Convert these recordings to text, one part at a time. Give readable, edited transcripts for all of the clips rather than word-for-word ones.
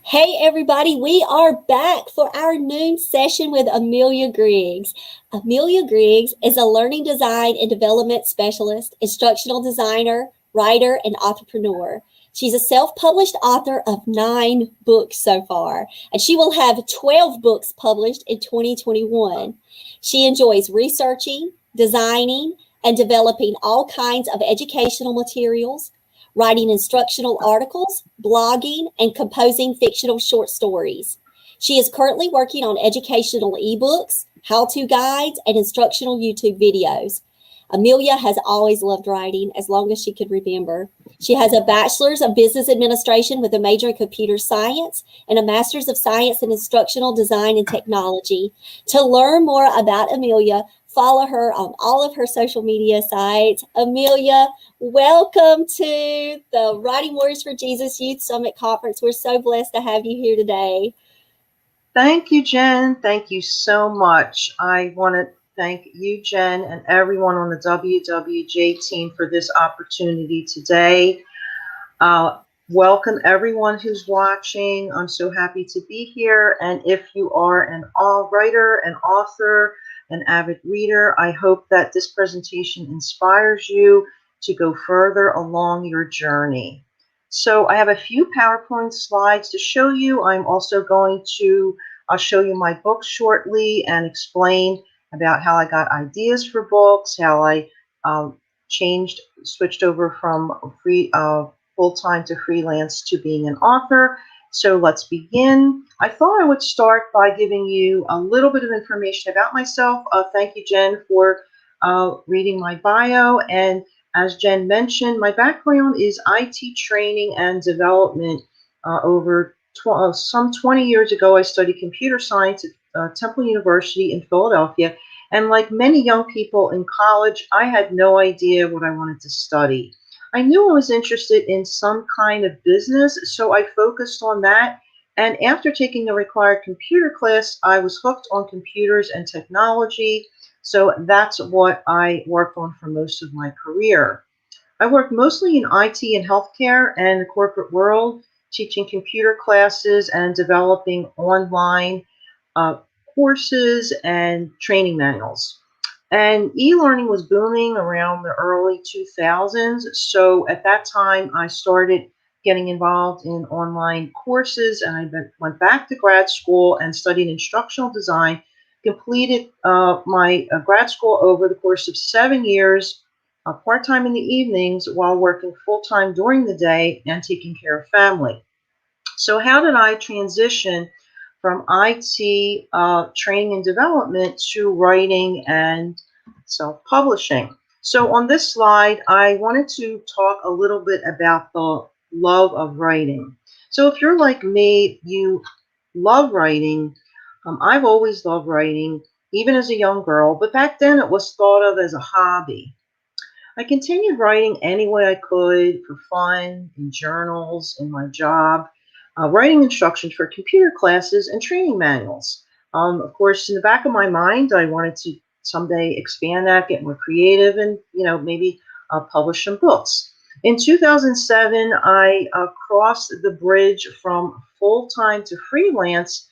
Hey everybody, we are back for our noon session with Amelia Griggs. Amelia Griggs is a learning design and development specialist, instructional designer, writer, and entrepreneur. She's a self-published author of 9 books so far, and she will have 12 books published in 2021. She enjoys researching, designing, and developing all kinds of educational materials, writing instructional articles, blogging, and composing fictional short stories. She is currently working on educational ebooks, how to guides, and instructional YouTube videos. Amelia has always loved writing as long as she could remember. She has a bachelor's of business administration with a major in computer science and a master's of science in instructional design and technology. To learn more about Amelia, follow her on all of her social media sites. Amelia, welcome to the Writing Warriors for Jesus Youth Summit Conference. We're so blessed to have you here today. Thank you, Jen. Thank you so much. I want to thank you, Jen, and everyone on the WWJ team for this opportunity today. Welcome everyone who's watching. I'm so happy to be here. And if you are an writer, an author, an avid reader, I hope that this presentation inspires you to go further along your journey. So I have a few PowerPoint slides to show you. I'm also going to show you my book shortly and explain about how I got ideas for books, how I switched over from full-time to freelance to being an author. So let's begin. I thought I would start by giving you a little bit of information about myself. Thank you, Jen, for reading my bio. And as Jen mentioned, my background is IT training and development. Over some 20 years ago, I studied computer science at Temple University in Philadelphia. And like many young people in college, I had no idea what I wanted to study. I knew I was interested in some kind of business, so I focused on that. And after taking the required computer class, I was hooked on computers and technology. So that's what I worked on for most of my career. I worked mostly in IT and healthcare and the corporate world, teaching computer classes and developing online courses and training manuals. And e-learning was booming around the early 2000s. So at that time, I started getting involved in online courses, and I went back to grad school and studied instructional design, completed my grad school over the course of 7 years, part-time in the evenings while working full-time during the day and taking care of family. So how did I transition from IT training and development to writing and self-publishing? So on this slide, I wanted to talk a little bit about the love of writing. So if you're like me, you love writing. I've always loved writing, even as a young girl, but back then it was thought of as a hobby. I continued writing any way I could for fun, in journals, in my job, writing instructions for computer classes and training manuals. Of course, in the back of my mind, I wanted to someday expand that, get more creative, and maybe publish some books. In 2007, I crossed the bridge from full-time to freelance,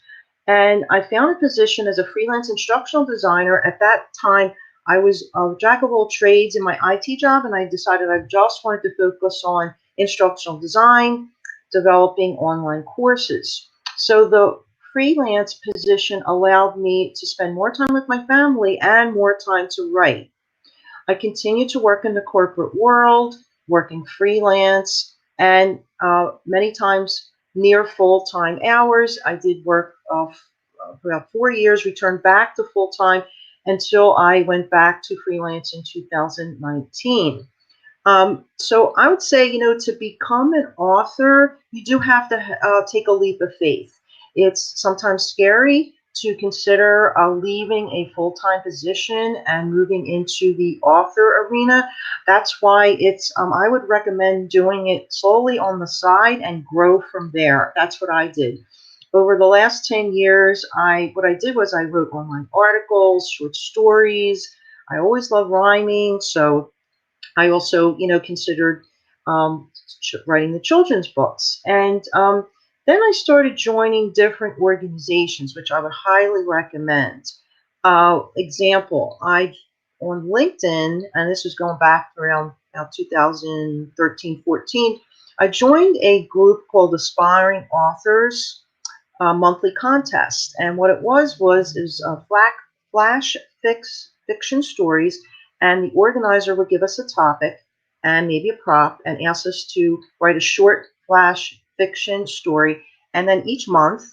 and I found a position as a freelance instructional designer. At that time, I was a jack of all trades in my IT job, and I decided I just wanted to focus on instructional design, developing online courses. So the freelance position allowed me to spend more time with my family and more time to write. I continued to work in the corporate world, working freelance, and many times near full-time hours. I did work for about 4 years, returned back to full-time until I went back to freelance in 2019. So I would say, to become an author, you do have to take a leap of faith. It's sometimes scary to consider leaving a full-time position and moving into the author arena. That's why I would recommend doing it slowly on the side and grow from there. That's what I did. Over the last 10 years, what I did was I wrote online articles, short stories. I always love rhyming, so I also, considered writing the children's books. And Then I started joining different organizations, which I would highly recommend. Example, I on LinkedIn, and this was going back around 2013, 14, I joined a group called Aspiring Authors monthly contest. And what it was is flash fiction stories, and the organizer would give us a topic and maybe a prop and ask us to write a short flash fiction story. And then each month,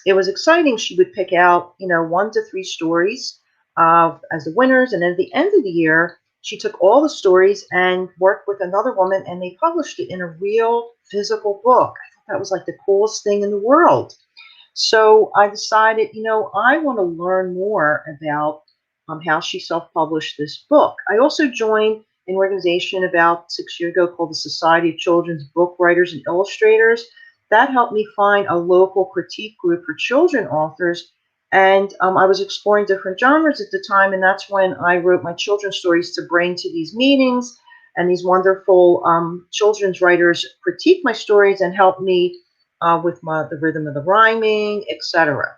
it was exciting. She would pick out, 1 to 3 stories as the winners, and at the end of the year, she took all the stories and worked with another woman, and they published it in a real physical book. I thought that was like the coolest thing in the world. So I decided, I want to learn more about how she self-published this book. I also joined an organization about 6 years ago called the Society of Children's Book Writers and Illustrators. That helped me find a local critique group for children authors. And I was exploring different genres at the time, and that's when I wrote my children's stories to bring to these meetings. And these wonderful children's writers critique my stories and help me with the rhythm of the rhyming, etc.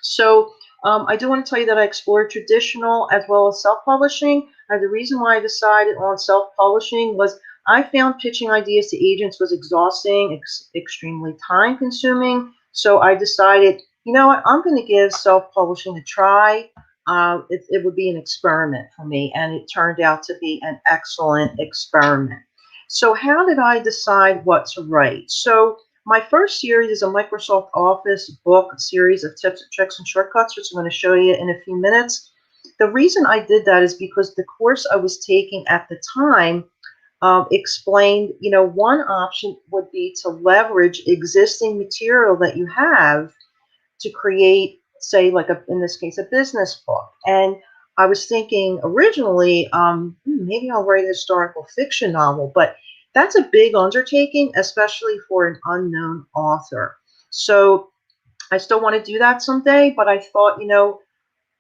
So I do want to tell you that I explored traditional as well as self-publishing. The reason why I decided on self-publishing was I found pitching ideas to agents was exhausting, extremely time-consuming. So I decided, you know what, I'm going to give self-publishing a try. It would be an experiment for me, and it turned out to be an excellent experiment. So how did I decide what to write? So my first series is a Microsoft Office book series of tips, tricks, and shortcuts, which I'm going to show you in a few minutes. The reason I did that is because the course I was taking at the time explained, one option would be to leverage existing material that you have to create, say, like in this case, a business book. And I was thinking originally, maybe I'll write a historical fiction novel, but that's a big undertaking, especially for an unknown author. So I still want to do that someday, but I thought,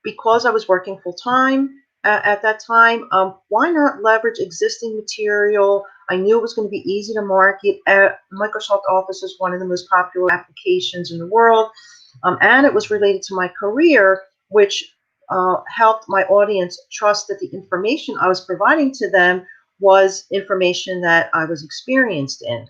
because I was working full time at that time, why not leverage existing material? I knew it was going to be easy to market. Microsoft Office is one of the most popular applications in the world, and it was related to my career, which helped my audience trust that the information I was providing to them was information that I was experienced in.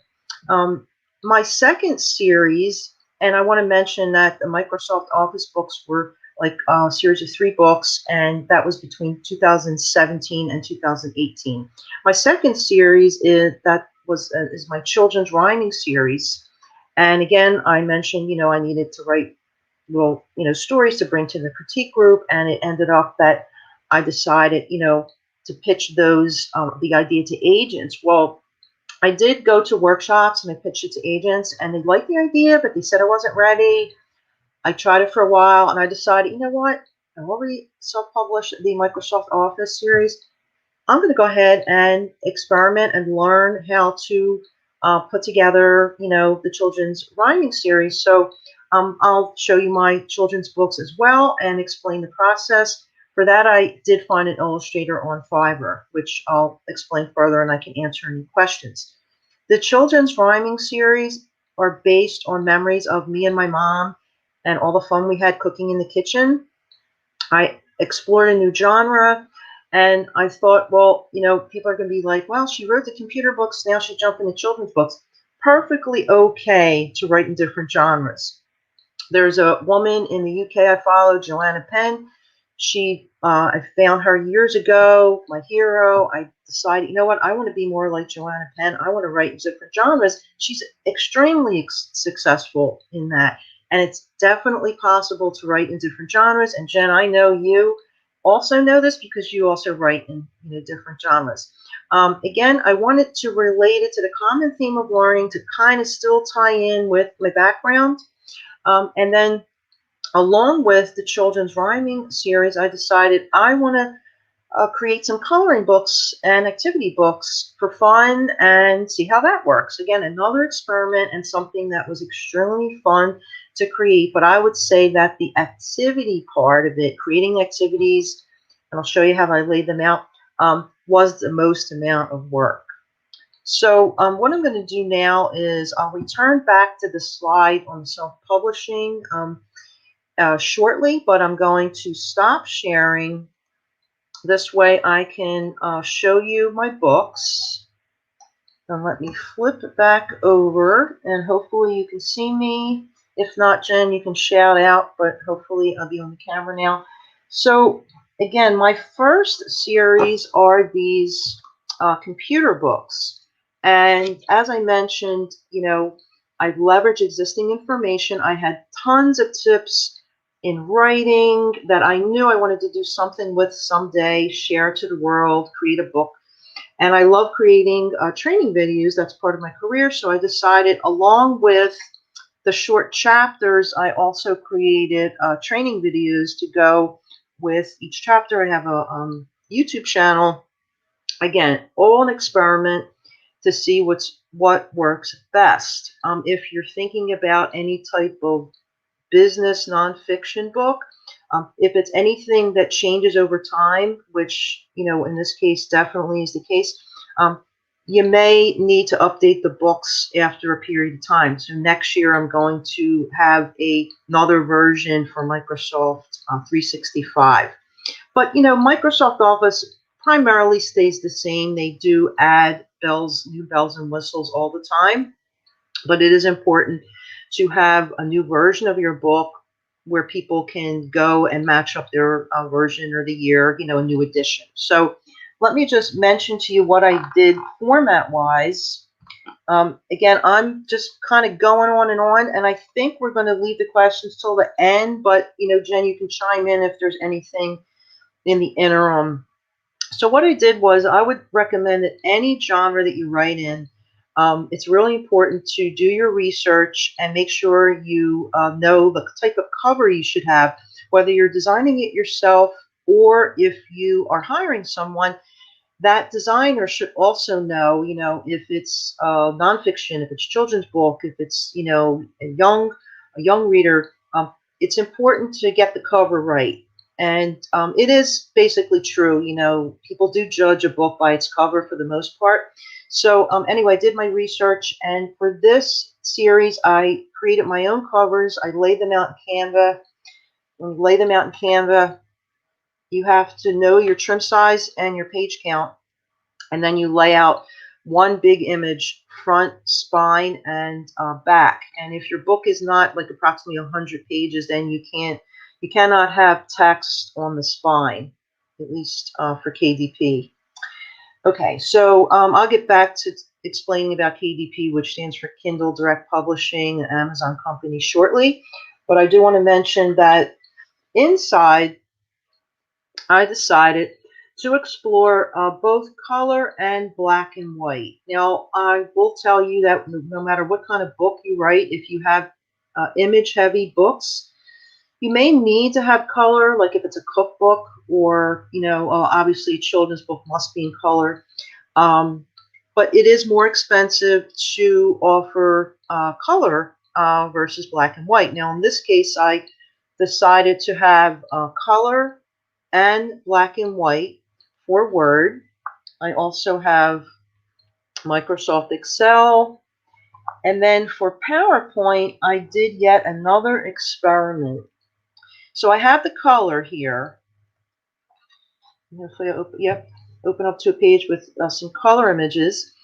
My second series, and I want to mention that the Microsoft Office books were like a series of 3 books, and that was between 2017 and 2018. My second series is my children's rhyming series, and again, I mentioned, I needed to write little, stories to bring to the critique group, and it ended up that I decided, to pitch the idea to agents. Well, I did go to workshops and I pitched it to agents, and they liked the idea, but they said I wasn't ready. I tried it for a while, and I decided, you know what? I already self-published the Microsoft Office series. I'm going to go ahead and experiment and learn how to put together, the children's rhyming series. So I'll show you my children's books as well and explain the process. For that, I did find an illustrator on Fiverr, which I'll explain further, and I can answer any questions. The children's rhyming series are based on memories of me and my mom and all the fun we had cooking in the kitchen. I explored a new genre, and I thought, well, people are going to be like, well, she wrote the computer books, now she's jumping into children's books. Perfectly okay to write in different genres. There's a woman in the UK I follow, Joanna Penn. I found her years ago, my hero. I decided, you know what, I want to be more like Joanna Penn. I want to write in different genres. She's extremely successful in that. And it's definitely possible to write in different genres. And Jen, I know you also know this because you also write in different genres. Again, I wanted to relate it to the common theme of learning to kind of still tie in with my background. And then along with the children's rhyming series, I decided I want to create some coloring books and activity books for fun and see how that works. Again, another experiment and something that was extremely fun to create. But I would say that the activity part of it, creating activities, and I'll show you how I laid them out, was the most amount of work. So what I'm going to do now is I'll return back to the slide on self-publishing shortly, but I'm going to stop sharing. This way I can show you my books. And let me flip it back over, and hopefully you can see me. If not, Jen, you can shout out, but hopefully I'll be on the camera now. So again, my first series are these computer books. And as I mentioned, you know, I've leveraged existing information. I had tons of tips in writing that I knew I wanted to do something with someday, share to the world, create a book. And I love creating training videos. That's part of my career. So I decided, along with the short chapters, I also created training videos to go with each chapter. I have a YouTube channel. Again, all an experiment to see what works best. If you're thinking about any type of business nonfiction book, if it's anything that changes over time, which, you know, in this case definitely is the case, you may need to update the books after a period of time. So next year I'm going to have another version for Microsoft 365. But, you know, Microsoft Office primarily stays the same. They do add new bells and whistles all the time, but it is important to have a new version of your book where people can go and match up their version or the year, you know, a new edition. So let me just mention to you what I did format-wise. Again, I'm just kind of going on, and I think we're going to leave the questions till the end, but, you know, Jen, you can chime in if there's anything in the interim. So what I did was I would recommend that any genre that you write in, it's really important to do your research and make sure you know the type of cover you should have, whether you're designing it yourself or if you are hiring someone. That designer should also know, you know, if it's nonfiction, if it's children's book, if it's, you know, a young reader. It's important to get the cover right. And it is basically true, you know, people do judge a book by its cover for the most part. So anyway, I did my research, and for this series, I created my own covers. I laid them out in Canva. When you lay them out in Canva, you have to know your trim size and your page count, and then you lay out one big image, front, spine, and back. And if your book is not like approximately 100 pages, then you cannot have text on the spine, at least for KDP. Okay, so I'll get back to explaining about KDP, which stands for Kindle Direct Publishing, an Amazon company, shortly. But I do want to mention that inside, I decided to explore both color and black and white. Now, I will tell you that no matter what kind of book you write, if you have image-heavy books, you may need to have color, like if it's a cookbook or, you know, obviously a children's book must be in color. But it is more expensive to offer color versus black and white. Now, in this case, I decided to have color and black and white for Word. I also have Microsoft Excel. And then for PowerPoint, I did yet another experiment. So I have the color here. Hopefully, open up to a page with some color images.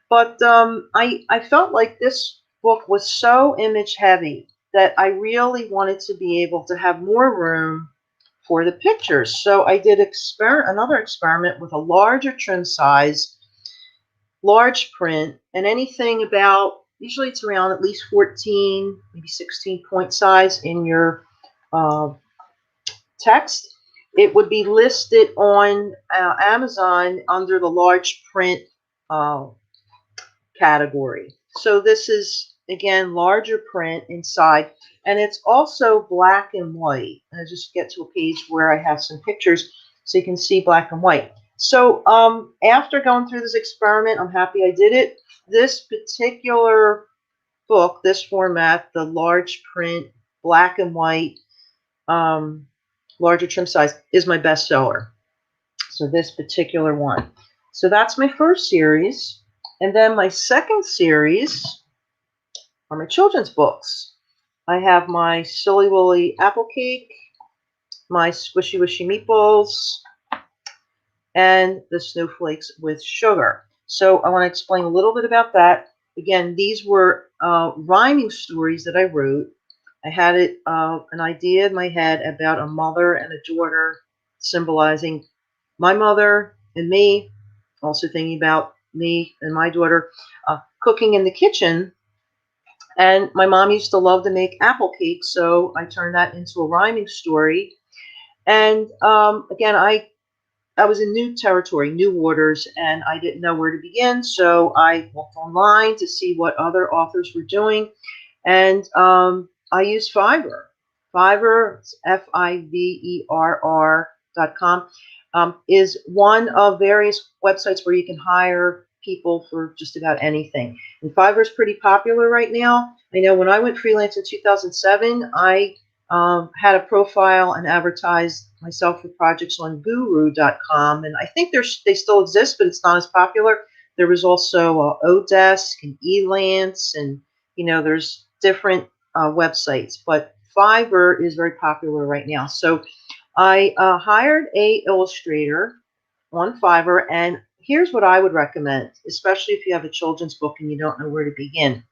But I felt like this book was so image heavy that I really wanted to be able to have more room for the pictures. So I did another experiment with a larger trim size, large print, and anything about, usually it's around at least 14, maybe 16 point size in your text. It would be listed on Amazon under the large print category. So this is, again, larger print inside, and it's also black and white. And I just get to a page where I have some pictures so you can see black and white. So after going through this experiment, I'm happy I did it. This particular book, this format, the large print, black and white, larger trim size, is my bestseller. So this particular one. So that's my first series. And then my second series are my children's books. I have my Silly Woolly Apple Cake, my Squishy Wishy Meatballs, and the Snowflakes with Sugar. So I want to explain a little bit about that. Again, these were rhyming stories that I wrote. I had an idea in my head about a mother and a daughter symbolizing my mother and me, also thinking about me and my daughter cooking in the kitchen. And my mom used to love to make apple cake, so I turned that into a rhyming story. And again, I was in new territory, new waters, and I didn't know where to begin. So I looked online to see what other authors were doing, and I used Fiverr. Fiverr, Fiverr.com, is one of various websites where you can hire people for just about anything. And Fiverr is pretty popular right now. I know when I went freelance in 2007, I had a profile and advertised myself for projects on guru.com, and I think they still exist, but it's not as popular. There was also Odesk and Elance, and there's different websites, but Fiverr is very popular right now. So I hired a illustrator on Fiverr, and here's what I would recommend, especially if you have a children's book and you don't know where to begin.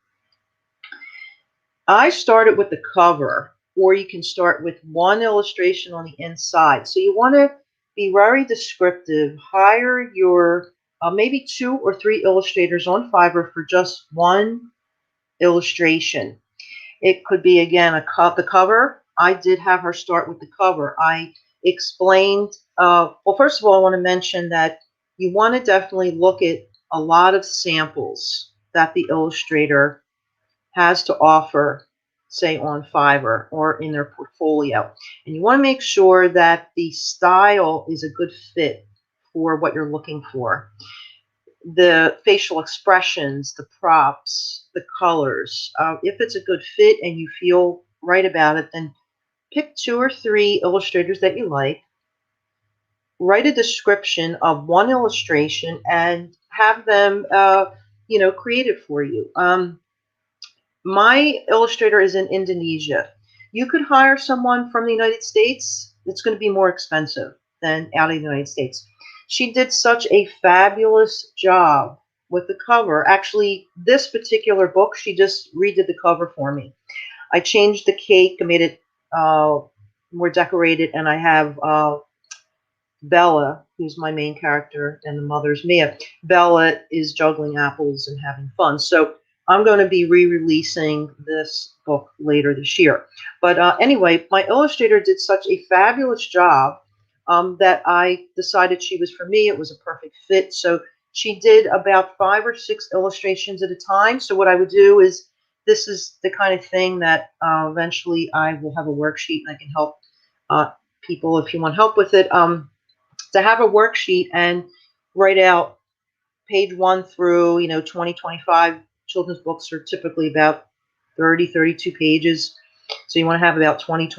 I started with the cover, or you can start with one illustration on the inside. So you want to be very descriptive. Hire your maybe 2 or 3 illustrators on Fiverr for just one illustration. It could be, again, the cover. I did have her start with the cover. I explained, well, first of all, I want to mention that you want to definitely look at a lot of samples that the illustrator has to offer, say on Fiverr or in their portfolio. And you want to make sure that the style is a good fit for what you're looking for. The facial expressions, the props, the colors. If it's a good fit and you feel right about it, then pick 2 or 3 illustrators that you like. Write a description of one illustration and have them, create it for you. My illustrator is in Indonesia. You could hire someone from the United States. It's going to be more expensive than out of the United States. She did such a fabulous job with the cover. Actually, this particular book, she just redid the cover for me. I changed the cake, I made it more decorated, and I have Bella, who's my main character, and the mother's Mia. Bella is juggling apples and having fun. So I'm going to be re-releasing this book later this year. But anyway, my illustrator did such a fabulous job that I decided she was for me. It was a perfect fit. So she did about 5 or 6 illustrations at a time. So what I would do is, this is the kind of thing that eventually I will have a worksheet and I can help people if you want help with it. To have a worksheet and write out page 1 through 20, 25. Children's books are typically about 30, 32 pages. So you want to have about 20,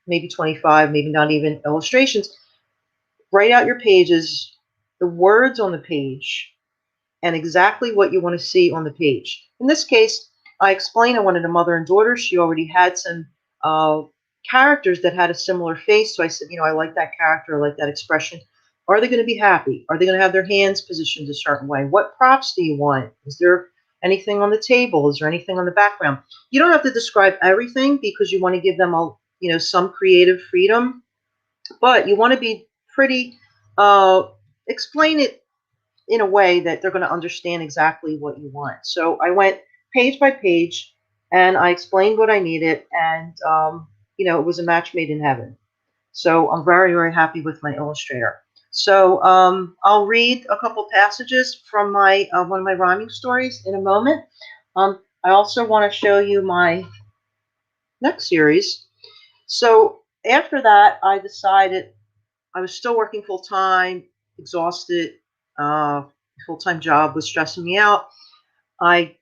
maybe 25, maybe not even illustrations. Write out your pages, the words on the page, and exactly what you want to see on the page. In this case, I explained I wanted a mother and daughter. She already had some characters that had a similar face. So I said, I like that character, I like that expression. Are they going to be happy? Are they going to have their hands positioned a certain way? What props do you want? Is there anything on the table? Is there anything on the background? You don't have to describe everything because you want to give them some creative freedom, but you want to be pretty, explain it in a way that they're going to understand exactly what you want. So I went page by page and I explained what I needed, and it was a match made in heaven. So I'm very, very happy with my illustrator. So I'll read a couple passages from my one of my rhyming stories in a moment. I also want to show you my next series. So after that, I decided I was still working full time, exhausted. Full-time job was stressing me out. I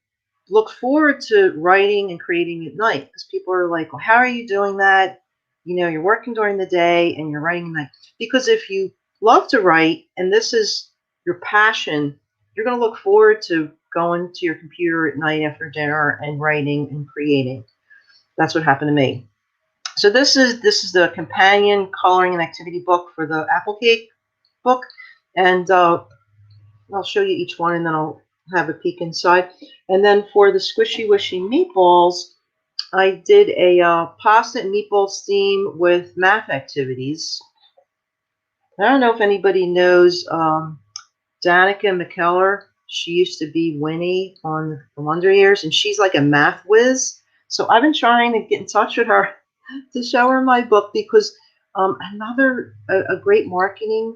look forward to writing and creating at night because people are like, well, how are you doing that? You're working during the day and you're writing at night. Because if you love to write and this is your passion, you're going to look forward to going to your computer at night after dinner and writing and creating. That's what happened to me. So this is the companion coloring and activity book for the apple cake book, and I'll show you each one, and then I'll have a peek inside. And then for the squishy wishy meatballs, I did a pasta and meatballs theme with math activities. I don't know if anybody knows Danica McKellar. She used to be Winnie on the Wonder Years, and she's like a math whiz. So I've been trying to get in touch with her to show her my book, because another a great marketing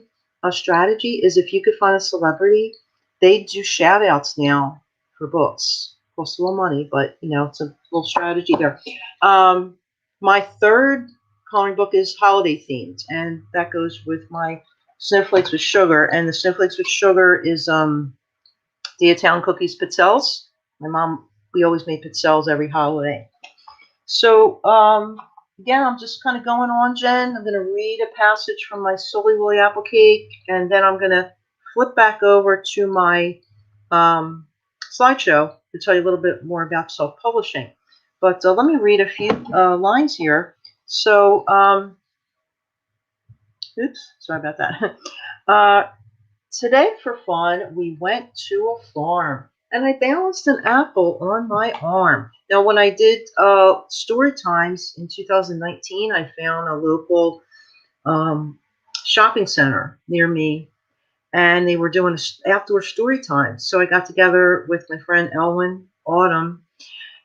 strategy is if you could find a celebrity, they do shout outs now for books. Costs a little money, but it's a little strategy there. My third coloring book is holiday themed, and that goes with my Snowflakes with Sugar. And the Snowflakes with Sugar is the Italian cookies pizzelles. My mom, we always made pizzelles every holiday. So again, I'm just kind of going on, Jen. I'm going to read a passage from my Silly Willy Apple Cake, and then I'm going to flip back over to my slideshow to tell you a little bit more about self-publishing. But let me read a few lines here. So, oops, sorry about that. Today for fun, we went to a farm, and I balanced an apple on my arm. Now, when I did story times in 2019, I found a local shopping center near me, and they were doing an outdoor story time. So I got together with my friend Elwin Autumn,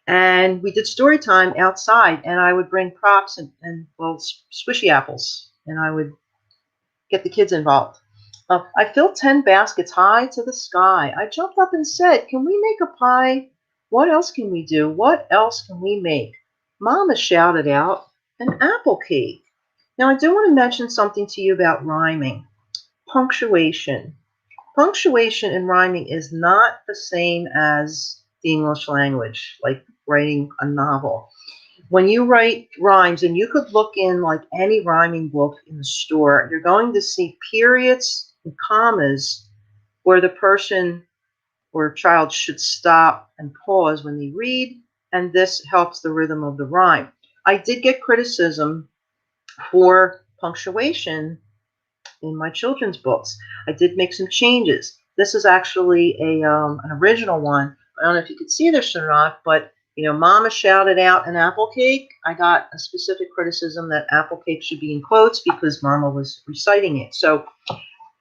and we did story time outside, and I would bring props and squishy apples, and I would get the kids involved. I filled 10 baskets high to the sky. I jumped up and said, "Can we make a pie? What else can we do? What else can we make?" Mama shouted out, "An apple cake." Now, I do want to mention something to you about rhyming. Punctuation. Punctuation in rhyming is not the same as the English language, like writing a novel. When you write rhymes, and you could look in like any rhyming book in the store, you're going to see periods and commas where the person or child should stop and pause when they read, and this helps the rhythm of the rhyme. I did get criticism for punctuation in my children's books. I did make some changes. This is actually an original one. I don't know if you could see this or not, but Mama shouted out an apple cake. I got a specific criticism that apple cake should be in quotes because Mama was reciting it. So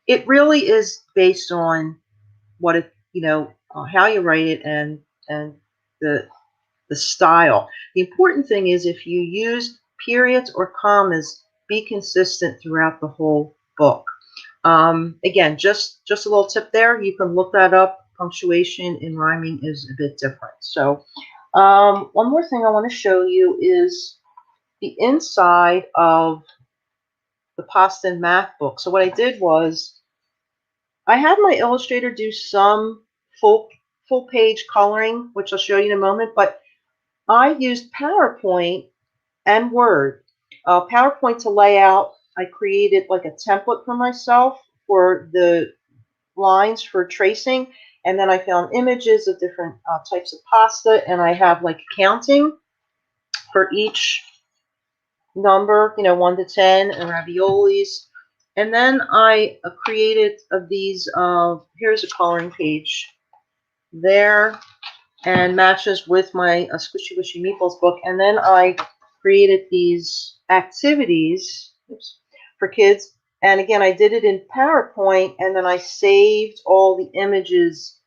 it really is based on what it, how you write it, and the style. The important thing is if you use periods or commas, be consistent throughout the whole book. Again, just a little tip there. You can look that up. Punctuation in rhyming is a bit different. So one more thing I want to show you is the inside of the pasta and math book. So what I did was I had my illustrator do some full page coloring, which I'll show you in a moment, but I used PowerPoint and Word. PowerPoint to lay out, I created like a template for myself for the lines for tracing, and then I found images of different types of pasta, and I have like counting for each number, 1 to 10, and raviolis. And then I created these, here's a coloring page there, and matches with my Squishy Wishy Meatballs book. And then I created these activities for kids. And again, I did it in PowerPoint, and then I saved all the images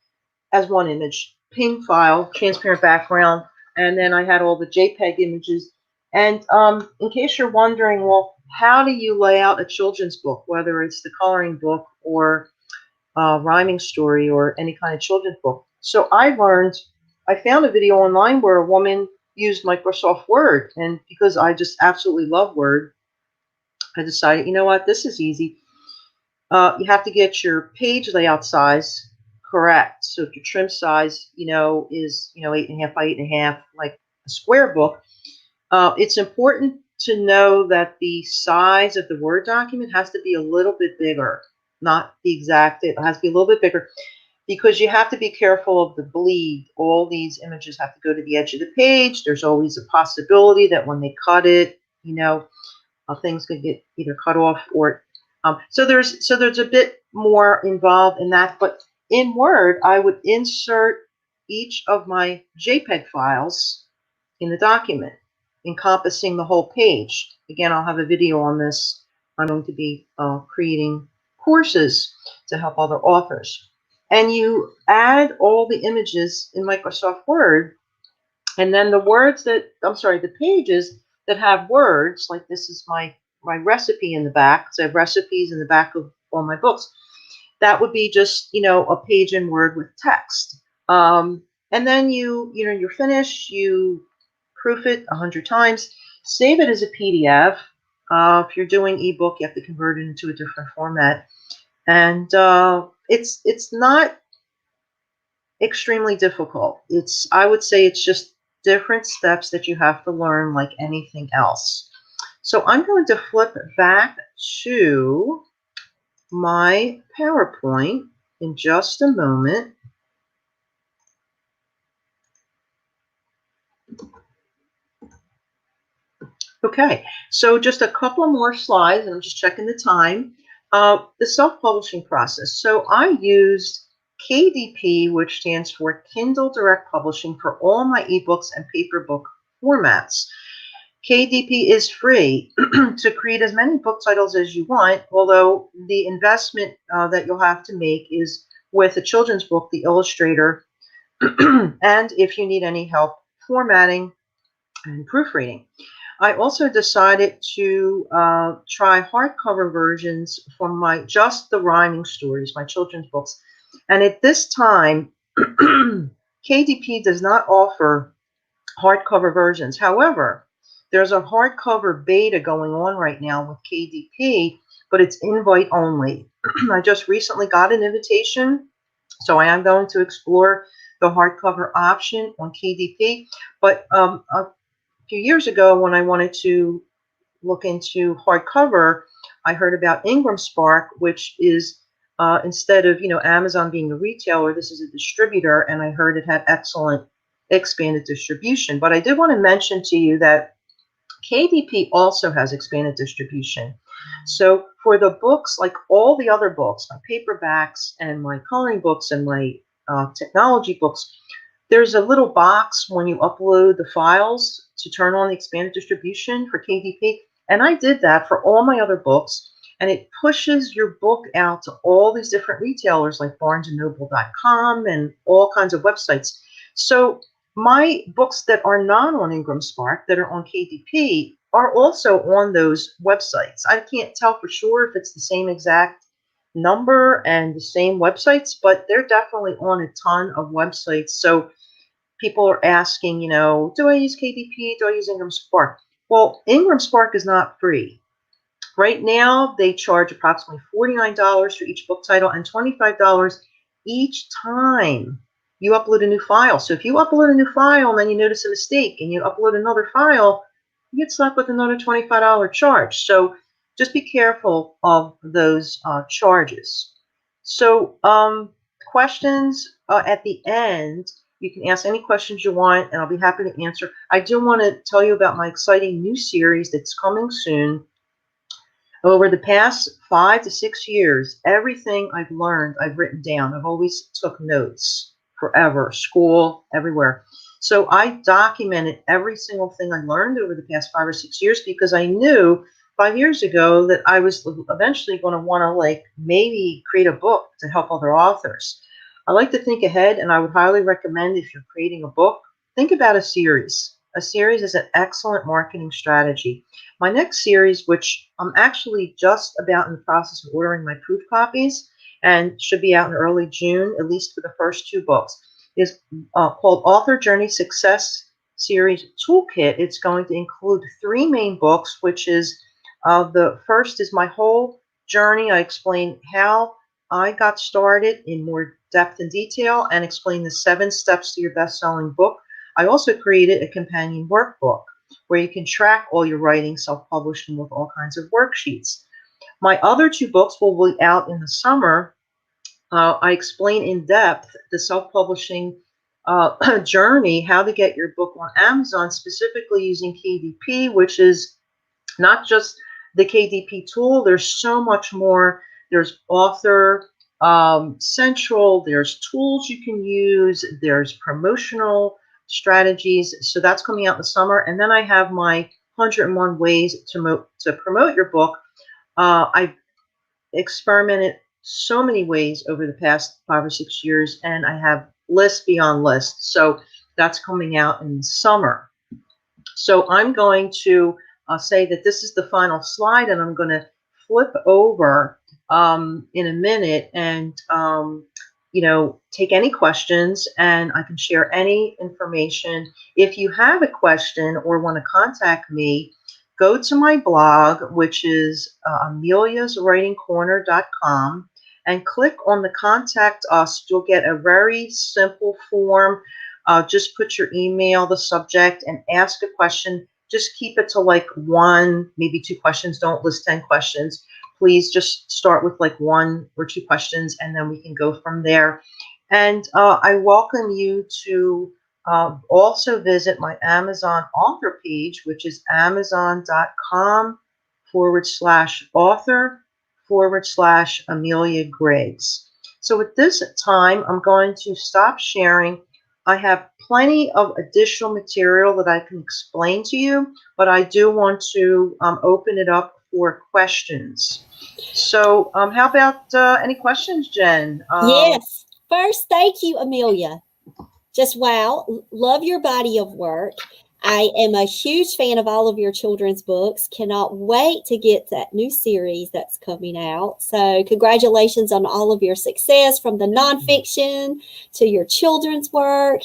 as one image, PNG file, transparent background, and then I had all the JPEG images. And in case you're wondering, well, how do you lay out a children's book, whether it's the coloring book or rhyming story or any kind of children's book? So I found a video online where a woman used Microsoft Word, and because I just absolutely love Word, I decided, you know what, this is easy. You have to get your page layout size correct. So if your trim size, is 8.5 by 8.5, like a square book, it's important to know that the size of the Word document has to be a little bit bigger, not the exact. It has to be a little bit bigger. because you have to be careful of the bleed. All these images have to go to the edge of the page. There's always a possibility that when they cut it, things could get either cut off or so there's a bit more involved in that. But in Word, I would insert each of my JPEG files in the document, encompassing the whole page. Again, I'll have a video on this. I'm going to be creating courses to help other authors. And you add all the images in Microsoft Word, and then the pages that have words, like this is my recipe in the back, so I have recipes in the back of all my books. That would be just, a page in Word with text. And then you're finished, you proof it 100 times, save it as a PDF. If you're doing ebook, you have to convert it into a different format. And it's not extremely difficult. I would say it's just different steps that you have to learn like anything else. So I'm going to flip back to my PowerPoint in just a moment. Okay, so just a couple more slides, and I'm just checking the time. The self-publishing process. So I used KDP, which stands for Kindle Direct Publishing, for all my ebooks and paper book formats. KDP is free to create as many book titles as you want, although the investment that you'll have to make is with a children's book, the illustrator, and if you need any help formatting and proofreading. I also decided to try hardcover versions for just the rhyming stories, my children's books. And at this time, KDP does not offer hardcover versions. However, there's a hardcover beta going on right now with KDP, but it's invite only. I just recently got an invitation, so I am going to explore the hardcover option on KDP. But a few years ago, when I wanted to look into hardcover, I heard about Ingram Spark, which is instead of Amazon being a retailer, this is a distributor, and I heard it had excellent expanded distribution. But I did want to mention to you that KDP also has expanded distribution. So for the books, like all the other books, my paperbacks and my coloring books and my technology books, there's a little box when you upload the files to turn on the expanded distribution for KDP. And I did that for all my other books. And it pushes your book out to all these different retailers like barnesandnoble.com and all kinds of websites. So my books that are not on Ingram Spark, that are on KDP, are also on those websites. I can't tell for sure if it's the same exact number and the same websites, but they're definitely on a ton of websites. So people are asking, do I use KDP? Do I use Ingram Spark? Well, Ingram Spark is not free. Right now, they charge approximately $49 for each book title and $25 each time you upload a new file. So if you upload a new file and then you notice a mistake and you upload another file, you get stuck with another $25 charge. So just be careful of those charges. So questions at the end. You can ask any questions you want, and I'll be happy to answer. I do want to tell you about my exciting new series that's coming soon. Over the past 5 to 6 years, everything I've learned, I've written down. I've always took notes forever, school, everywhere. So I documented every single thing I learned over the past 5 or 6 years because I knew 5 years ago that I was eventually going to want to maybe create a book to help other authors. I like to think ahead, and I would highly recommend if you're creating a book, think about a series. A series is an excellent marketing strategy. My next series, which I'm actually just about in the process of ordering my proof copies and should be out in early June, at least for the first 2 books, is called Author Journey Success Series Toolkit. It's going to include 3 main books, which is the first is my whole journey. I explain how I got started in more depth and detail and explain the 7 steps to your best-selling book. I also created a companion workbook where you can track all your writing, self-publishing, with all kinds of worksheets. My other 2 books will be out in the summer, I explain in depth the self-publishing journey, how to get your book on Amazon, specifically using KDP, which is not just the KDP tool. There's so much more. There's Author Central. There's tools you can use. There's promotional strategies. So that's coming out in the summer. And then I have my 101 ways to promote your book. I've experimented so many ways over the past 5 or 6 years, and I have lists beyond lists. So that's coming out in summer. So I'm going to say that this is the final slide, and I'm going to flip over in a minute and take any questions, and I can share any information. If you have a question or want to contact me, go to my blog, which is ameliaswritingcorner.com, and click on the Contact Us. You'll get a very simple form. Just put your email, the subject, and ask a question. Just keep it to like one, maybe two questions. Don't list 10 questions. Please just start with like one or two questions, and then we can go from there. And I welcome you to also visit my Amazon author page, which is amazon.com/author/Amelia Griggs. So at this time, I'm going to stop sharing. I have plenty of additional material that I can explain to you, but I do want to open it up for questions. So how about any questions, Jen? Yes. First, thank you, Amelia. Just wow. Love your body of work. I am a huge fan of all of your children's books. Cannot wait to get that new series that's coming out. So congratulations on all of your success, from the nonfiction to your children's work.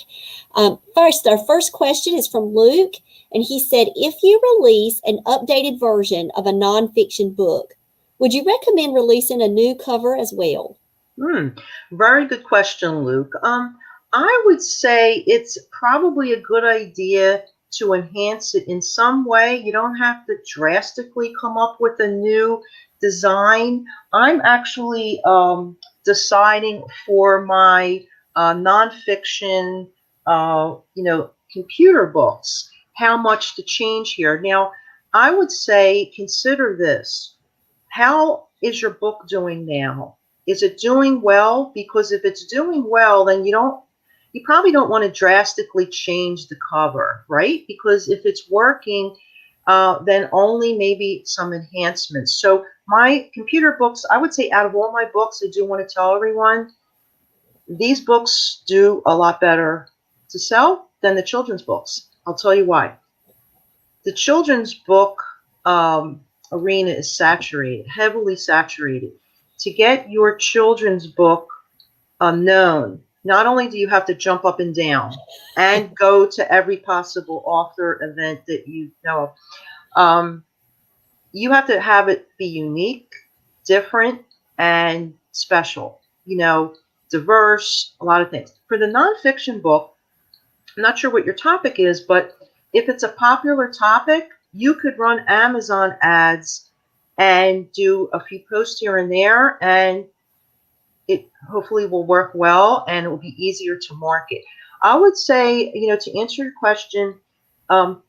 First, our first question is from Luke, and he said, if you release an updated version of a nonfiction book, would you recommend releasing a new cover as well? Very good question, Luke. I would say it's probably a good idea to enhance it in some way. You don't have to drastically come up with a new design. I'm actually deciding for my nonfiction, computer books, how much to change here. Now, I would say consider this. How is your book doing now? Is it doing well? Because if it's doing well, then you probably don't want to drastically change the cover, right? Because if it's working, then only maybe some enhancements. So my computer books, I would say out of all my books, I do want to tell everyone, these books do a lot better to sell than the children's books. I'll tell you why. The children's book arena is saturated, heavily saturated. To get your children's book known, not only do you have to jump up and down and go to every possible author event that you know of, you have to have it be unique, different, and special, diverse, a lot of things. For the nonfiction book, I'm not sure what your topic is, but if it's a popular topic, you could run Amazon ads and do a few posts here and there, and it hopefully will work well, and it will be easier to market. I would say, to answer your question,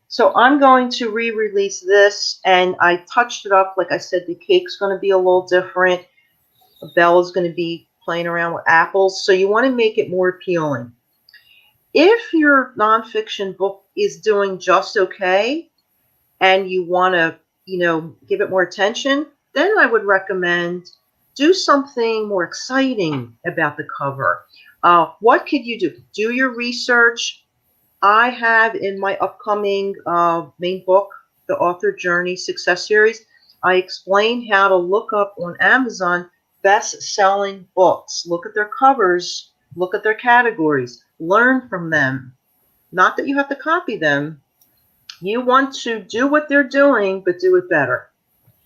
so I'm going to re-release this, and I touched it up. Like I said, the cake's going to be a little different. Bella's going to be playing around with apples. So you want to make it more appealing. If your nonfiction book is doing just okay, and you want to, give it more attention, then I would recommend do something more exciting about the cover. What could you do? Do your research. I have in my upcoming main book, the Author Journey Success Series, I explain how to look up on Amazon best-selling books. Look at their covers, look at their categories, learn from them. Not that you have to copy them. You want to do what they're doing, but do it better.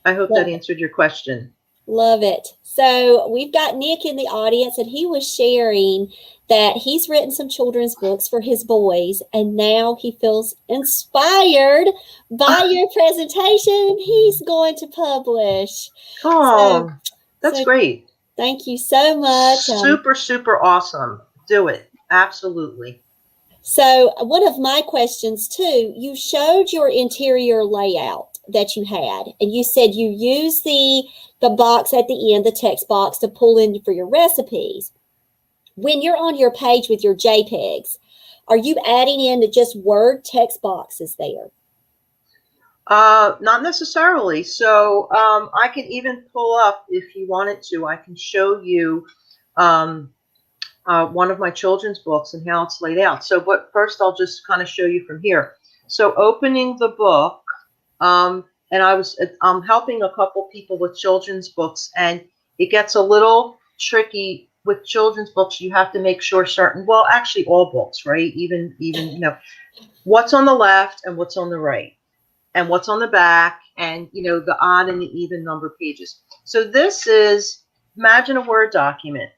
I hope that answered your question. Love it. So we've got Nick in the audience, and he was sharing that he's written some children's books for his boys, and now he feels inspired by your presentation. He's going to publish. Oh, that's great. Thank you so much. Super, super awesome. Do it. Absolutely. So one of my questions too, you showed your interior layout that you had, and you said you use the box at the end, the text box, to pull in for your recipes. When you're on your page with your JPEGs, are you adding in just Word text boxes there? Not necessarily. So I can even pull up, if you wanted to, I can show you um, one of my children's books and how it's laid out. So, but first I'll just kind of show you from here. So opening the book, and I'm helping a couple people with children's books, and it gets a little tricky with children's books. You have to make sure well, actually all books, right? Even, what's on the left and what's on the right, and what's on the back, and the odd and the even number pages. So this is, imagine a Word document.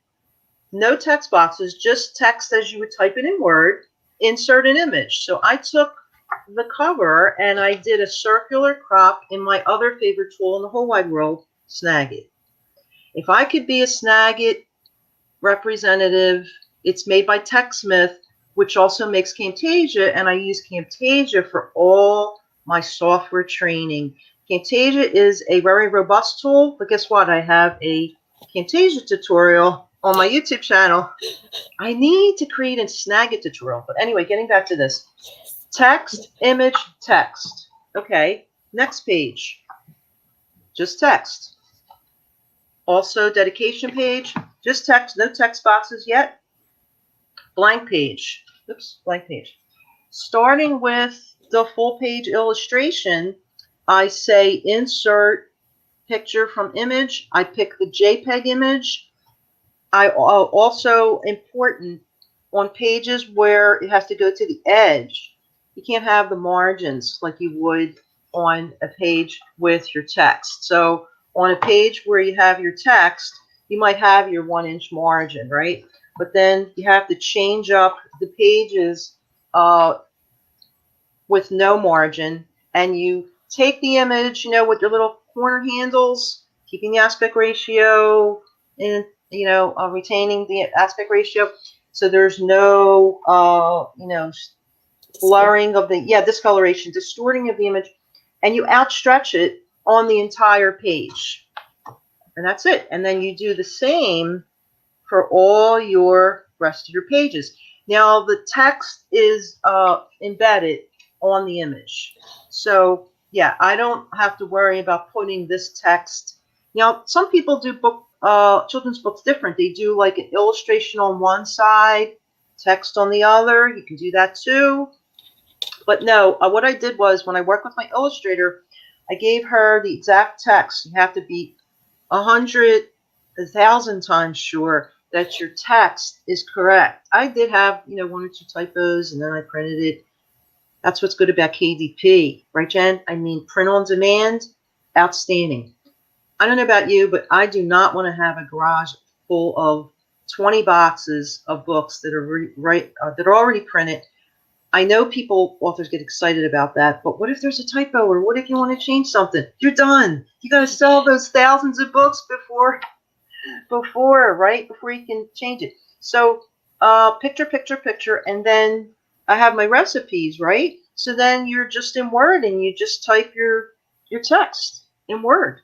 No text boxes, just text as you would type it in Word, insert an image. So I took the cover and I did a circular crop in my other favorite tool in the whole wide world, Snagit. If I could be a Snagit representative, it's made by TechSmith, which also makes Camtasia, and I use Camtasia for all my software training. Camtasia is a very robust tool, but guess what? I have a Camtasia tutorial on my YouTube channel. I need to create a Snagit tutorial. But anyway, getting back to this. Text, image, text. Okay, next page. Just text. Also, dedication page. Just text, no text boxes yet. Blank page. Oops, blank page. Starting with the full page illustration, I say insert picture from image. I pick the JPEG image. I also, important, on pages where it has to go to the edge, you can't have the margins like you would on a page with your text. So on a page where you have your text, you might have your 1-inch margin, right? But then you have to change up the pages with no margin, and you take the image, with your little corner handles, keeping the aspect ratio and retaining the aspect ratio, so there's no blurring of the discoloration, distorting of the image, and you outstretch it on the entire page, and that's it. And then you do the same for all your rest of your pages. Now the text is embedded on the image, so yeah, I don't have to worry about putting this text. Now some people do children's books different. They do like an illustration on one side, text on the other. You can do that too. But no, what I did was, when I worked with my illustrator, I gave her the exact text. You have to be 1,000 times sure that your text is correct. I did have, 1 or 2 typos, and then I printed it. That's what's good about KDP, right, Jen? I mean, print on demand, outstanding. I don't know about you, but I do not want to have a garage full of 20 boxes of books that are that are already printed. I know authors get excited about that, but what if there's a typo, or what if you want to change something? You're done. You got to sell those thousands of books before you can change it. So picture, and then I have my recipes, right? So then you're just in Word, and you just type your text in Word.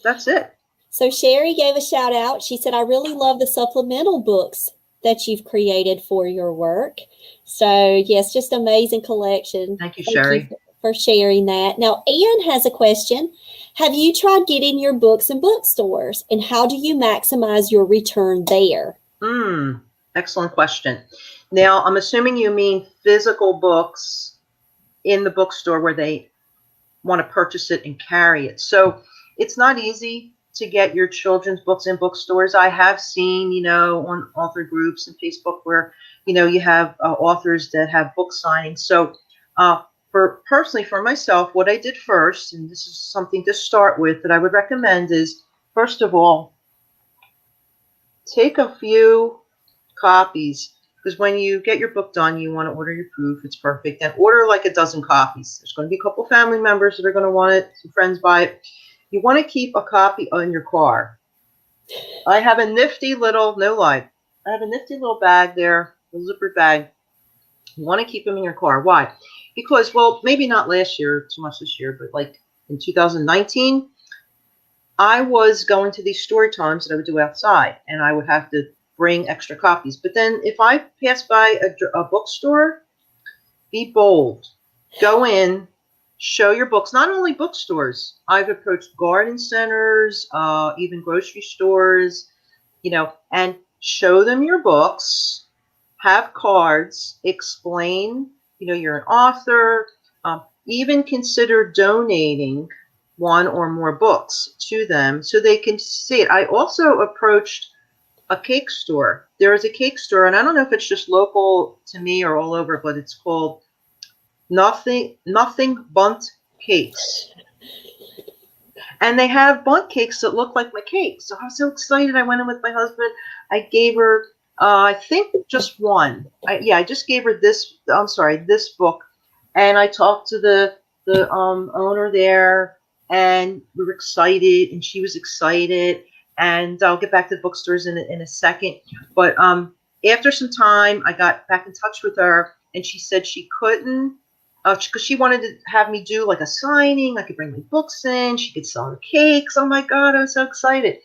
That's it. So Sherry gave a shout out. She said, I really love the supplemental books that you've created for your work. So yes, just amazing collection. Thank you, Sherry. For sharing that. Now, Anne has a question. Have you tried getting your books in bookstores, and how do you maximize your return there? Excellent question. Now, I'm assuming you mean physical books in the bookstore where they want to purchase it and carry it. So it's not easy to get your children's books in bookstores. I have seen, on author groups and Facebook where, you have authors that have book signings. So for myself, what I did first, and this is something to start with that I would recommend, is, first of all, take a few copies, because when you get your book done, you want to order your proof. It's perfect. And order like a dozen copies. There's going to be a couple family members that are going to want it, some friends buy it. You want to keep a copy in your car. I have a nifty little, no lie, I have a nifty little bag there, a zippered bag. You want to keep them in your car. Why? Because, well, maybe not last year, too much this year, but like in 2019, I was going to these story times that I would do outside, and I would have to bring extra copies. But then if I pass by a bookstore, be bold. Go in, show your books. Not only bookstores. I've approached garden centers, even grocery stores, and show them your books, have cards, explain, you're an author, even consider donating one or more books to them so they can see it. I also approached a cake store. There is a cake store, and I don't know if it's just local to me or all over, but it's called Nothing Bunt Cakes. And they have bunt cakes that look like my cakes. So I was so excited. I went in with my husband. I gave her, I think just one. I just gave her this book. And I talked to the owner there, and we were excited, and she was excited. And I'll get back to the bookstores in a second. But after some time, I got back in touch with her, and she said she couldn't, because she wanted to have me do like a signing. I could bring my books in. She could sell her cakes. Oh my God, I was so excited.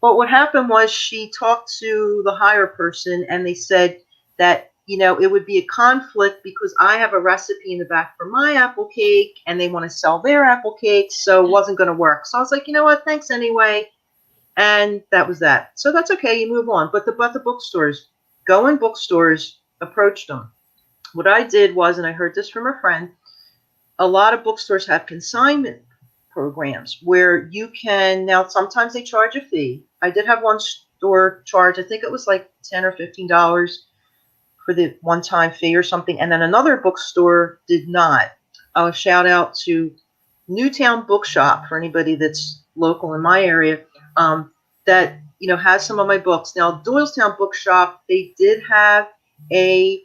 But what happened was she talked to the hire person, and they said that, it would be a conflict because I have a recipe in the back for my apple cake, and they want to sell their apple cake, so it wasn't going to work. So I was like, you know what, thanks anyway. And that was that. So that's okay, you move on. But the bookstores, go in bookstores, approach them. What I did was, and I heard this from a friend, a lot of bookstores have consignment programs where you can, now sometimes they charge a fee. I did have one store charge, I think it was like $10 or $15 for the one-time fee or something, and then another bookstore did not. Shout out to Newtown Bookshop for anybody that's local in my area, that has some of my books. Now Doylestown Bookshop, they did have a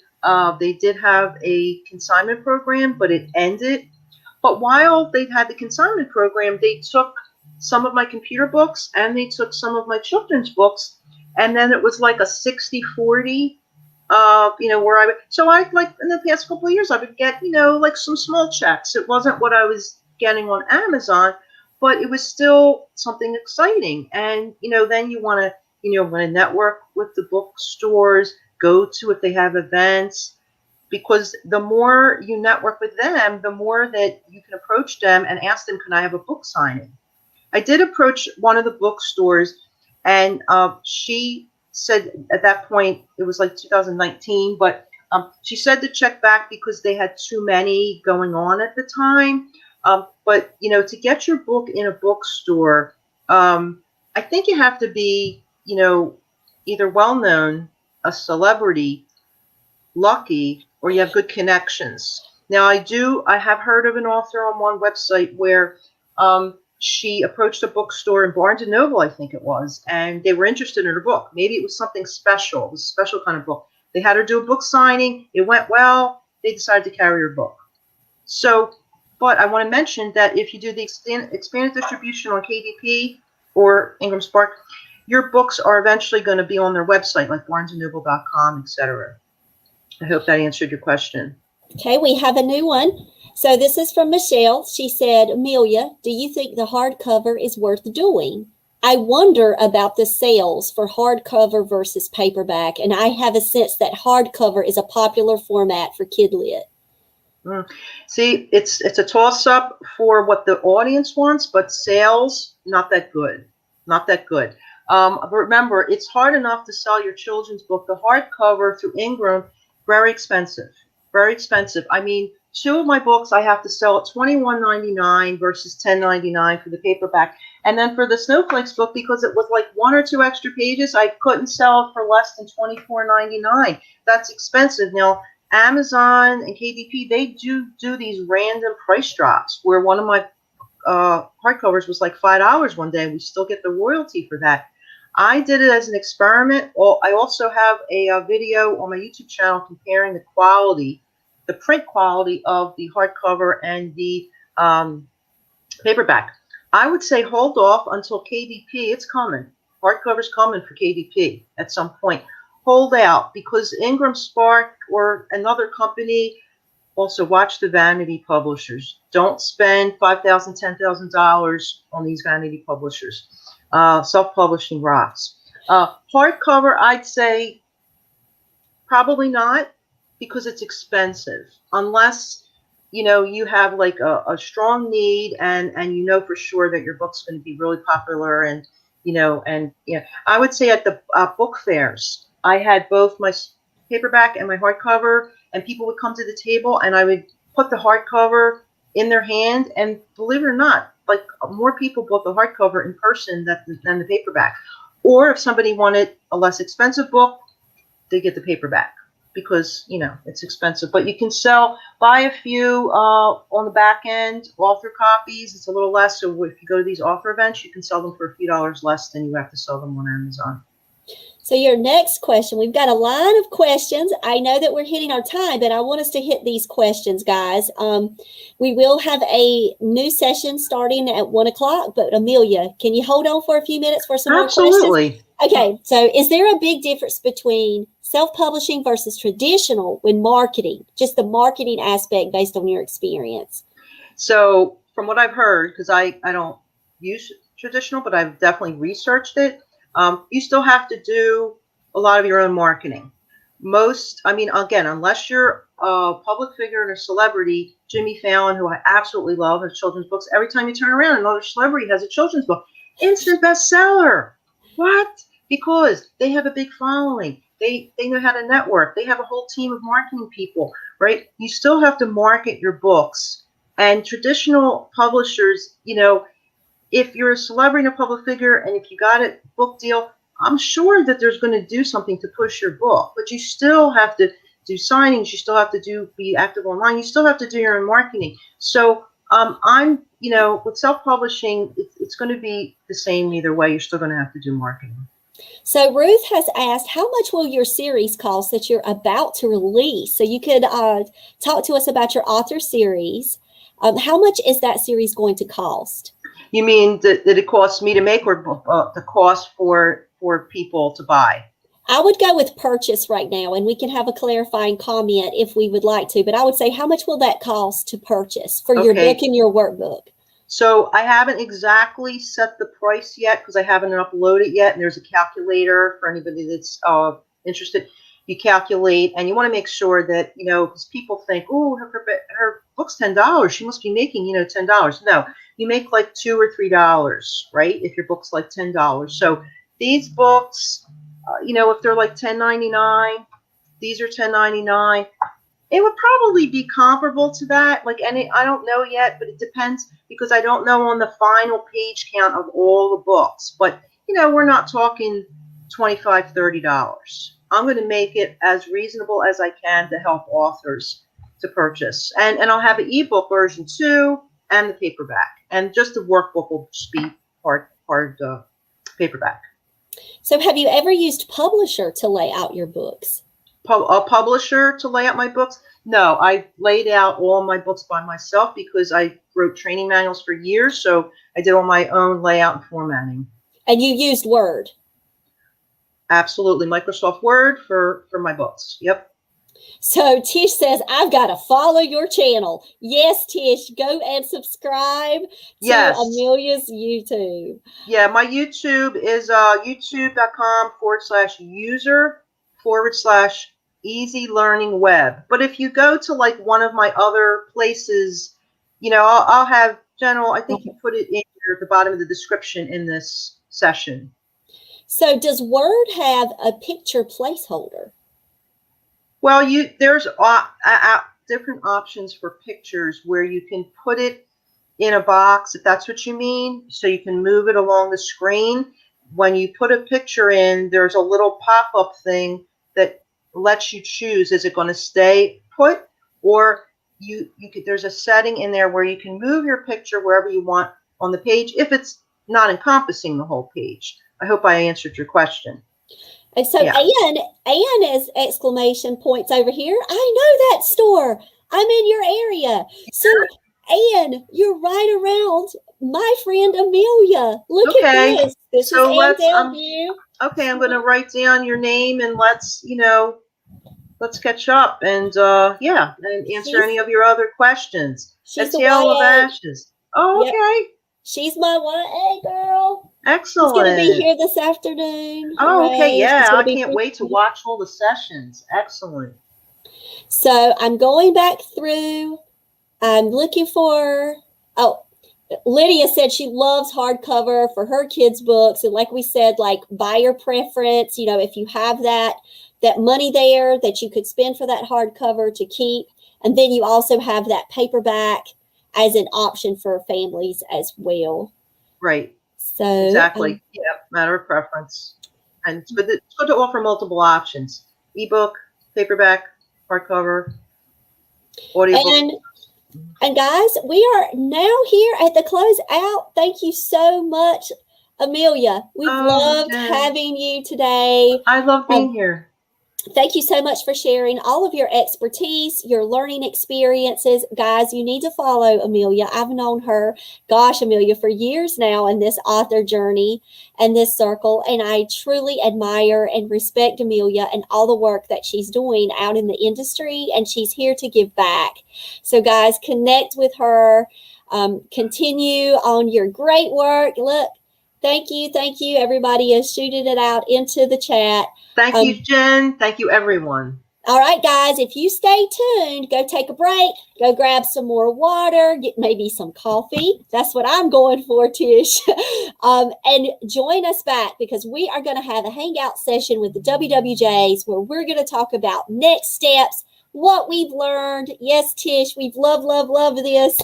consignment program, but it ended. But while they had the consignment program, they took some of my computer books and they took some of my children's books, and then it was like a 60-40. Where I like in the past couple of years, I would get, like some small checks. It wasn't what I was getting on Amazon, but it was still something exciting. And, then you want to network with the bookstores, go to if they have events, because the more you network with them, the more that you can approach them and ask them, can I have a book signing? I did approach one of the bookstores, and she said at that point, it was like 2019, but she said to check back because they had too many going on at the time. But, to get your book in a bookstore, I think you have to be, either well-known, a celebrity, lucky, or you have good connections. Now, I have heard of an author on one website where she approached a bookstore in Barnes & Noble, I think it was, and they were interested in her book. Maybe it was something special. It was a special kind of book. They had her do a book signing. It went well. They decided to carry her book. So, but I want to mention that if you do the expanded distribution on KDP or Ingram Spark, your books are eventually going to be on their website, like barnesandnoble.com, etc. I hope that answered your question. Okay, we have a new one. So this is from Michelle. She said, Amelia, do you think the hardcover is worth doing? I wonder about the sales for hardcover versus paperback, and I have a sense that hardcover is a popular format for kid lit. See, it's a toss-up for what the audience wants, but sales, not that good. Not that good. Remember, it's hard enough to sell your children's book. The hardcover through Ingram, very expensive. Very expensive. I mean, two of my books I have to sell at $21.99 versus $10.99 for the paperback. And then for the Snowflakes book, because it was like one or two extra pages, I couldn't sell it for less than $24.99. That's expensive. Now, Amazon and KDP, they do these random price drops where one of my hardcovers was like $5 one day, and we still get the royalty for that. I did it as an experiment. I also have a video on my YouTube channel comparing the quality, the print quality of the hardcover and the paperback. I would say hold off until KDP. It's coming. Hardcover's coming for KDP at some point. Hold out, because Ingram Spark or another company. Also, watch the vanity publishers. Don't spend $5,000, $10,000 on these vanity publishers. Self-publishing rocks. Hardcover, I'd say probably not, because it's expensive. Unless you have like a strong need, and you know for sure that your book's going to be really popular, and I would say at the book fairs, I had both my paperback and my hardcover, and people would come to the table, and I would put the hardcover in their hand, and believe it or not, like more people bought the hardcover in person than the paperback. Or if somebody wanted a less expensive book, they get the paperback, because it's expensive. But you can buy a few on the back end, author copies. It's a little less. So if you go to these author events, you can sell them for a few dollars less than you have to sell them on Amazon. So your next question, we've got a line of questions. I know that we're hitting our time, but I want us to hit these questions, guys. We will have a new session starting at 1:00, but Amelia, can you hold on for a few minutes for some more questions? Absolutely. Okay, so is there a big difference between self-publishing versus traditional when marketing, just the marketing aspect based on your experience? So from what I've heard, because I don't use traditional, but I've definitely researched it, you still have to do a lot of your own marketing. Again, unless you're a public figure and a celebrity, Jimmy Fallon, who I absolutely love, has children's books. Every time you turn around, another celebrity has a children's book. Instant bestseller. What? Because they have a big following. They know how to network. They have a whole team of marketing people, right? You still have to market your books. And traditional publishers, if you're a celebrity and a public figure, and if you got a book deal, I'm sure that there's going to do something to push your book. But you still have to do signings. You still have to be active online. You still have to do your own marketing. So with self-publishing, it's going to be the same either way. You're still going to have to do marketing. So Ruth has asked, how much will your series cost that you're about to release? So you could talk to us about your author series. How much is that series going to cost? You mean that it costs me to make, or the cost for people to buy? I would go with purchase right now, and we can have a clarifying comment if we would like to. But I would say, how much will that cost to purchase for your book and your workbook? So I haven't exactly set the price yet, because I haven't uploaded it yet. And there's a calculator for anybody that's interested. You calculate, and you want to make sure that, because people think, oh, her book's $10. She must be making, $10. No, you make like $2 or $3, right? If your book's like $10. So these books, if they're like $10.99, these are $10.99. It would probably be comparable to that. I don't know yet, but it depends, because I don't know on the final page count of all the books. But, we're not talking $25, $30. I'm going to make it as reasonable as I can to help authors to purchase. And I'll have an ebook version too, and the paperback. And just the workbook will just be hard paperback. So have you ever used Publisher to lay out your books? A publisher to lay out my books? No, I laid out all my books by myself, because I wrote training manuals for years. So I did all my own layout and formatting. And you used Word? Absolutely. Microsoft Word for my books. Yep. So Tish says, I've got to follow your channel. Yes, Tish, go and subscribe to Amelia's YouTube. Yeah, my YouTube is youtube.com/user/easy learning web. But if you go to like one of my other places, I'll have general, I think you put it in at the bottom of the description in this session. So does Word have a picture placeholder? Well, there's different options for pictures where you can put it in a box, if that's what you mean, so you can move it along the screen. When you put a picture in, there's a little pop-up thing that lets you choose, is it going to stay put, or there's a setting in there where you can move your picture wherever you want on the page, if it's not encompassing the whole page. I hope I answered your question. And so Anne is exclamation points over here. I know that store. I'm in your area. So And you're right around my friend Amelia. Look at Okay. this. This is So Ann let's Delview. okay, I'm going to write down your name and let's catch up and and answer She's any of your other questions. A she's the Tale of YA. Ashes. Oh, Yep. okay. She's my YA girl. She's going to be Excellent. here this afternoon. Oh, okay. Hooray. She's Yeah, going I to be can't wait to watch all the sessions. Excellent. So I'm going back through. I'm looking for, oh, Lydia said she loves hardcover for her kids' books. And like we said, like buyer preference, if you have that money there that you could spend for that hardcover to keep. And then you also have that paperback as an option for families as well. Right. So Exactly. Yeah, matter of preference. And it's good to offer multiple options. Ebook, paperback, hardcover, audiobook. And guys, we are now here at the close out. Thank you so much, Amelia. We've loved having you today. I love being here. Thank you so much for sharing all of your expertise, your learning experiences. Guys, you need to follow Amelia. I've known her, Amelia, for years now in this author journey and this circle. And I truly admire and respect Amelia and all the work that she's doing out in the industry. And she's here to give back. So, guys, connect with her. Continue on your great work. Look, thank you. Everybody is shooting it out into the chat. Thank you, Jen. Thank you, everyone. All right, guys, if you stay tuned, go take a break, go grab some more water, get maybe some coffee. That's what I'm going for, Tish. And join us back because we are going to have a hangout session with the WWJs where we're going to talk about next steps, what we've learned. Yes, Tish, we've love this.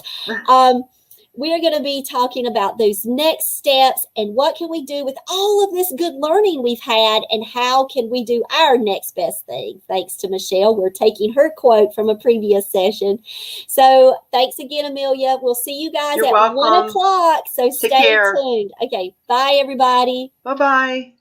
We are going to be talking about those next steps and what can we do with all of this good learning we've had and how can we do our next best thing. Thanks to Michelle. We're taking her quote from a previous session. So thanks again, Amelia. We'll see you guys at 1 o'clock. So stay tuned. Okay. Bye, everybody. Bye-bye.